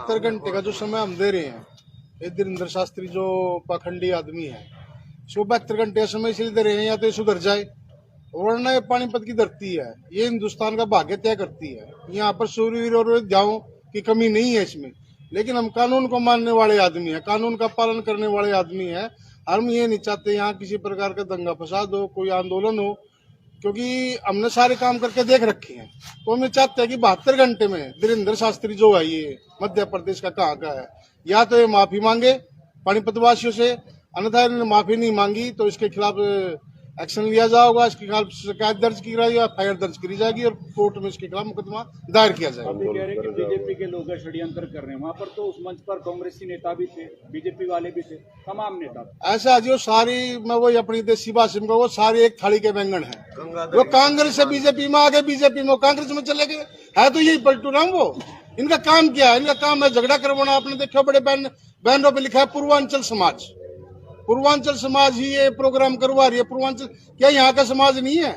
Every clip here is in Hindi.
72 घंटे का जो समय हम दे रहे हैं, ये धीरेन्द्र शास्त्री जो पाखंडी आदमी है, इसको 72 घंटे समय इसलिए दे रहे हैं या तो ये सुधर जाए, वरना ये पानीपत की धरती है, ये हिंदुस्तान का भाग्य तय करती है। यहाँ पर सूर्यवीर और योद्धाओं की कमी नहीं है इसमें, लेकिन हम कानून को मानने वाले आदमी है, कानून का पालन करने वाले आदमी है। हम ये नहीं चाहते यहाँ किसी प्रकार का दंगा फसाद हो, कोई आंदोलन हो, क्योंकि हमने सारे काम करके देख रखे हैं। तो हम चाहते हैं कि 72 घंटे में धीरेन्द्र शास्त्री जो है, ये मध्य प्रदेश का कहाँ का है, या तो ये माफी मांगे पानीपत वासियों से, अन्यथा इन्होंने माफी नहीं मांगी तो इसके खिलाफ एक्शन लिया जाएगा, इसके खिलाफ शिकायत दर्ज की जाएगी, एफआईआर दर्ज की जाएगी और कोर्ट में इसके खिलाफ मुकदमा दायर किया जाएगा। आप कह रहे हैं कि बीजेपी के लोग षड्यंत्र कर रहे हैं, वहाँ पर तो उस मंच पर कांग्रेसी नेता भी थे, बीजेपी वाले भी थे, तमाम नेता। ऐसा जो सारी, मैं वही अपनी देसी भाषा में कहूँ, सारी एक थाली के व्यंजन है। वो कांग्रेस से बीजेपी में आ गए, बीजेपी में कांग्रेस में चले गए, है तो यही पलटू ना। वो इनका काम क्या है? इनका काम है झगड़ा करवाना। आपने देखा बड़े बैनरों पे लिखा है पूर्वांचल समाज, पूर्वांचल समाज ही ये प्रोग्राम करवा रही है। पूर्वांचल क्या यहाँ का समाज नहीं है?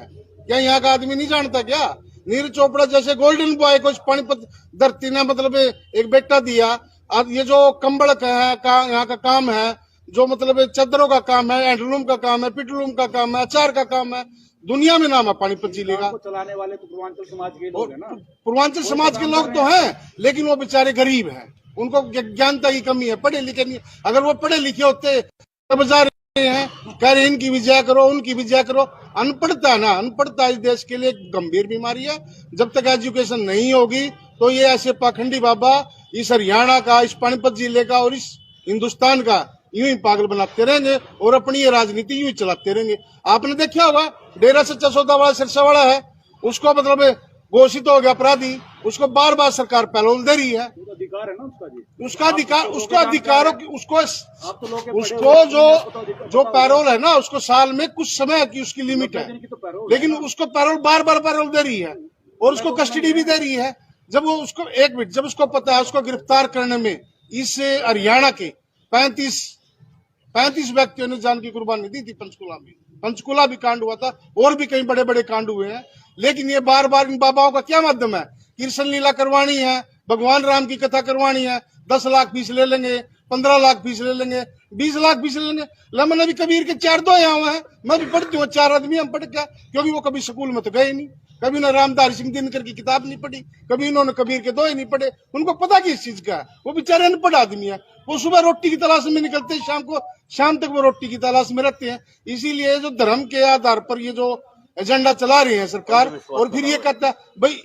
क्या यहाँ का आदमी नहीं जानता क्या? नीरज चोपड़ा जैसे गोल्डन बॉय को पानीपत धरती ने मतलब एक बेटा दिया। अब ये जो कंबल का है, यहाँ का काम है, जो मतलब चादरों का काम है, हैंडलूम का काम है, पिटलूम का काम है, अचार का काम है, दुनिया में नाम है पानीपत जिले का। चलाने वाले तो पूर्वांचल समाज के लोग हैं ना। पूर्वांचल समाज के लोग तो हैं, लेकिन वो बेचारे गरीब हैं, उनको ज्ञानता की कमी है, पढ़े लिखे नहीं। अगर वो पढ़े लिखे होते बजा रहे हैं, कह रहे इनकी भी जय करो, उनकी भी जय करो। अनपढ़ता है ना, अनपढ़ता इस देश के लिए एक गंभीर बीमारी है। जब तक एजुकेशन नहीं होगी तो ये ऐसे पाखंडी बाबा इस हरियाणा का, इस पानीपत जिले का और इस हिंदुस्तान का यूं ही पागल बनाते रहेंगे और अपनी ये राजनीति यूं ही चलाते रहेंगे। आपने देखा होगा डेरा सच्चा सौदा वाला सिरसा वाला है, उसको मतलब घोषित हो गया अपराधी, उसको बार बार सरकार पैरोल दे रही है। अधिकार है ना उसका जी, उसका अधिकार, उसका अधिकारों की उसको जो पैरोल है ना, उसको साल में कुछ समय की उसकी लिमिट है, लेकिन उसको पैरोल बार बार पैरोल दे रही है और उसको कस्टडी भी दे रही है। जब वो उसको एक मिनट, जब उसको पता है उसको गिरफ्तार करने में इस हरियाणा के 35 व्यक्तियों ने जान की कुर्बानी दी थी। पंचकुला भी कांड हुआ था और भी कई बड़े बड़े कांड हुए हैं, लेकिन ये बार बार इन बाबाओं का क्या माध्यम है? कृष्ण लीला करवानी है, भगवान राम की कथा करवानी है, 10 लाख फीस ले लेंगे, 15 लाख फीस ले लेंगे, 20 लाख फीस ले लेंगे। मैंने अभी कबीर के 4 दो यहाँ हुए हैं, मैं भी पढ़ती हूँ, 4 आदमी हम पढ़ क्या, क्योंकि वो कभी स्कूल में तो गए नहीं, कभी ना रामधारी सिंह दिनकर की किताब नहीं पढ़ी, कभी इन्होंने कबीर के 2 ही नहीं पढ़े, उनको पता किस चीज का है। वो बेचारे अनपढ़ आदमी है, वो सुबह रोटी की तलाश में निकलते, शाम तक वो रोटी की तलाश में रहते हैं। इसीलिए जो धर्म के आधार पर ये जो एजेंडा चला रही है सरकार, और फिर ये कहता भाई,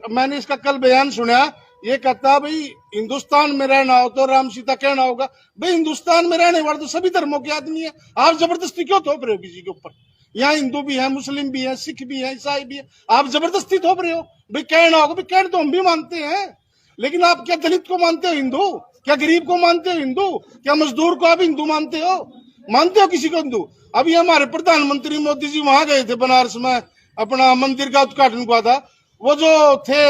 मैंने इसका कल बयान सुना, ये कहता भाई हिंदुस्तान में रहना हो तो राम सीता कहना होगा। भाई हिंदुस्तान में रहने वाले तो सभी धर्मों के आदमी है, आप जबरदस्ती क्यों थोप रहे हो किसी के ऊपर? यहाँ हिंदू भी है, मुस्लिम भी है, सिख भी है, ईसाई भी है, आप जबरदस्ती थोप रहे हो। भाई कहना होगा, भाई कहना तो हम भी मानते हैं, लेकिन आप क्या दलित को मानते हो हिंदू? क्या गरीब को मानते हो हिंदू? क्या मजदूर को आप हिंदू मानते हो? मानते हो किसी को हिंदू? अभी हमारे प्रधानमंत्री मोदी जी वहां गए थे बनारस में, अपना मंदिर का उद्घाटन हुआ था। वो जो थे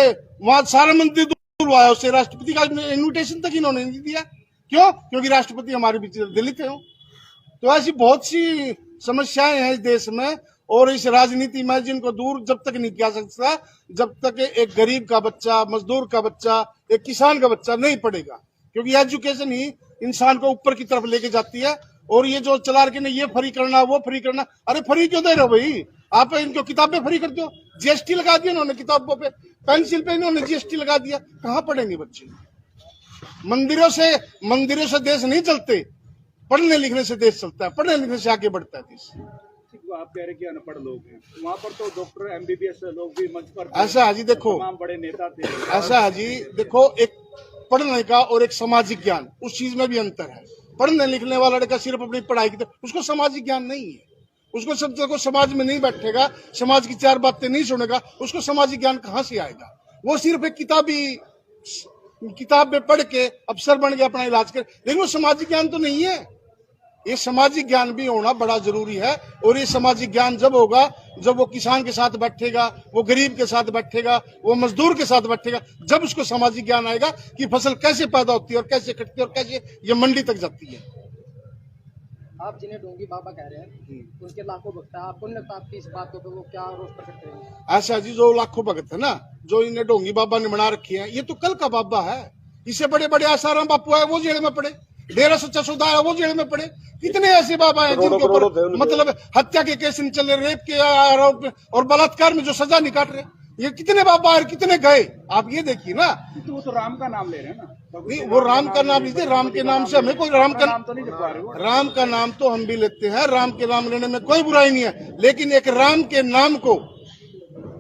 वहां सारा मंदिर हुआ, उससे राष्ट्रपति का इन्विटेशन तक इन्होंने नहीं दिया। क्यों? क्योंकि राष्ट्रपति हमारे बीच दलित है। तो ऐसी बहुत सी समस्याएं हैं इस देश में और इस राजनीति में, जिनको दूर जब तक नहीं किया सकता, जब तक एक गरीब का बच्चा, मजदूर का बच्चा, एक किसान का बच्चा नहीं पढ़ेगा। क्योंकि एजुकेशन ही इंसान को ऊपर की तरफ लेके जाती है। और ये जो चला रखे ने, ये फ्री करना, वो फ्री करना, अरे फ्री क्यों दे रहे हो भाई? आप इनको किताबें फ्री करते हो, जीएसटी लगा दिया इन्होंने किताबों पे, पेंसिल पे इन्होंने जीएसटी लगा दिया। कहाँ पढ़ेंगे बच्चे? मंदिरों से देश नहीं चलते, पढ़ने लिखने से देश चलता है, पढ़ने लिखने से आगे बढ़ता है देश। आप कह रहे कि अनपढ़ लोग हैं, वहाँ पर तो डॉक्टर MBBS लोग भी मंच पर, ऐसा है जी, देखो तमाम बड़े नेता थे। ऐसा है जी, देखो एक पढ़ने का और एक सामाजिक ज्ञान, उस चीज में भी अंतर है। पढ़ने लिखने वाला लड़का सिर्फ अपनी पढ़ाई की तरफ, उसको सामाजिक ज्ञान नहीं है। उसको सब जगह समाज में नहीं बैठेगा, समाज की 4 बातें नहीं सुनेगा, उसको सामाजिक ज्ञान कहाँ से आएगा? वो सिर्फ एक किताब में पढ़ के अफसर बन के अपना इलाज करे, लेकिन वो सामाजिक ज्ञान तो नहीं है। ये सामाजिक ज्ञान भी होना बड़ा जरूरी है। और ये सामाजिक ज्ञान जब होगा जब वो किसान के साथ बैठेगा, वो गरीब के साथ बैठेगा, वो मजदूर के साथ बैठेगा, जब उसको सामाजिक ज्ञान आएगा कि फसल कैसे पैदा होती है और कैसे कटती है और कैसे ये मंडी तक जाती है। आप जिन्हें ढोंगी बाबा कह रहे हैं, उनके लाखों भक्त हैं, आपको नहीं लगता आपकी इस बात को वो क्या रोष प्रकट करेंगे? ऐसा जी, जो लाखों भक्त है ना, जो इन्हें ढोंगी बाबा ने बना रखी है, ये तो कल का बाबा है, इससे बड़े बड़े आसाराम बापू आए वो जेल में पड़े, डेरा सच्चा सौदा आया वो जेल में पड़े। कितने ऐसे बाबा हैं जिनके ऊपर मतलब हत्या के केस नहीं चल रहे, रेप के आरोप और बलात्कार में जो सजा नहीं काट रहे, ये कितने बाबा और कितने गए, आप ये देखिए ना। तो वो तो राम का नाम ले रहे हैं ना। नहीं, वो राम का नाम लीजिए, राम के नाम से हमें कोई राम का नाम तो नहीं लिखवा रहे हो। राम का नाम तो हम भी लेते हैं, राम के नाम लेने में कोई बुराई नहीं है, लेकिन एक राम के नाम को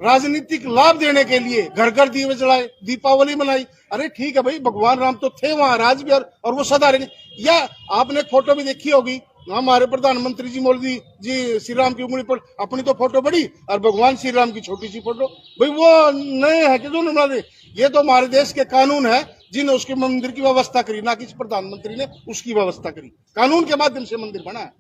राजनीतिक लाभ देने के लिए घर घर दीवे जलाए, दीपावली मनाई। अरे ठीक है भाई, भगवान राम तो थे वहां राज भी और वो सदा रहेंगे। या आपने फोटो भी देखी होगी, हमारे प्रधानमंत्री जी मोदी जी श्री राम की उंगली पर अपनी तो फोटो बड़ी और भगवान श्री राम की छोटी सी फोटो। भाई वो नए है कि जो बना दे, ये तो हमारे देश के कानून है जिन्हें उसके मंदिर की व्यवस्था करी, ना कि इस प्रधानमंत्री ने उसकी व्यवस्था करी। कानून के माध्यम से मंदिर बना है।